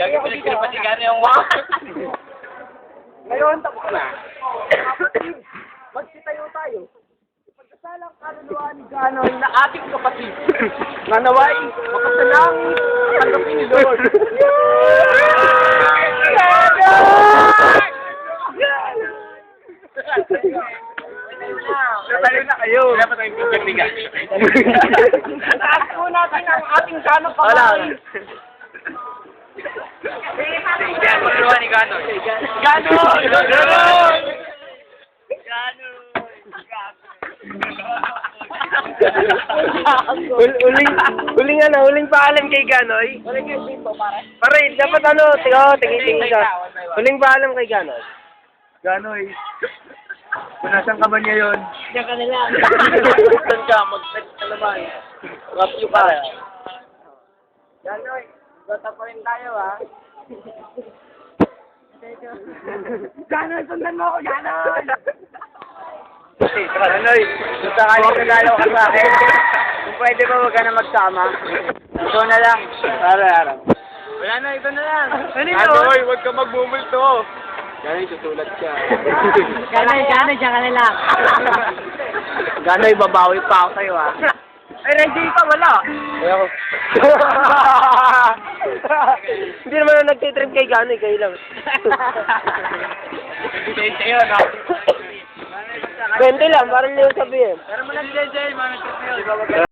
Gagawin ko pa si Gano yung wak. Ngayon, tapos na. Magsitayo tayo. Pagkasalang kaluluwa ni Ganoy na ating kapatid. Nanaway, makasalangit, tanggapin ni Lord. Tayo na kayo. Dapat tayong pagkabigan. Taas po natin ang ating Ganoy pamay. Kaluluwa ni Gano. Ganoy! Ganoy! Huling paalam kay Ganoy. Huling kayo dito, pare. Pare, dapat tingin ka. Huling paalam kay Ganoy. Ganoy. Punasan ka ba niya yun? Diyan ka nila. Saan ka? Mag-text ka naman. Rap you pa. Ganoy, bata pa rin tayo, ha? Ganoy, sundan mo ako, Ganoy! Ganoy, kung sakaling nagalaw ka sa akin, kung pwede ba huwag ka na magsama. Ito na lang. Araw-araw. Wala na, ito na lang. Ganoy, huwag ka magbumulto. Ganoy, susulat ka. Ganoy, diyan ka nila. Ganoy, babawi pa ako sa'yo, ha. Ay, ready ka, wala. Ayoko. Hindi naman na nagtitrip kay Ganoy, kayo lang. Hindi sa'yo, no? 20 lang, parang nyo sabihin. Pero mo nag-JJ, mga nag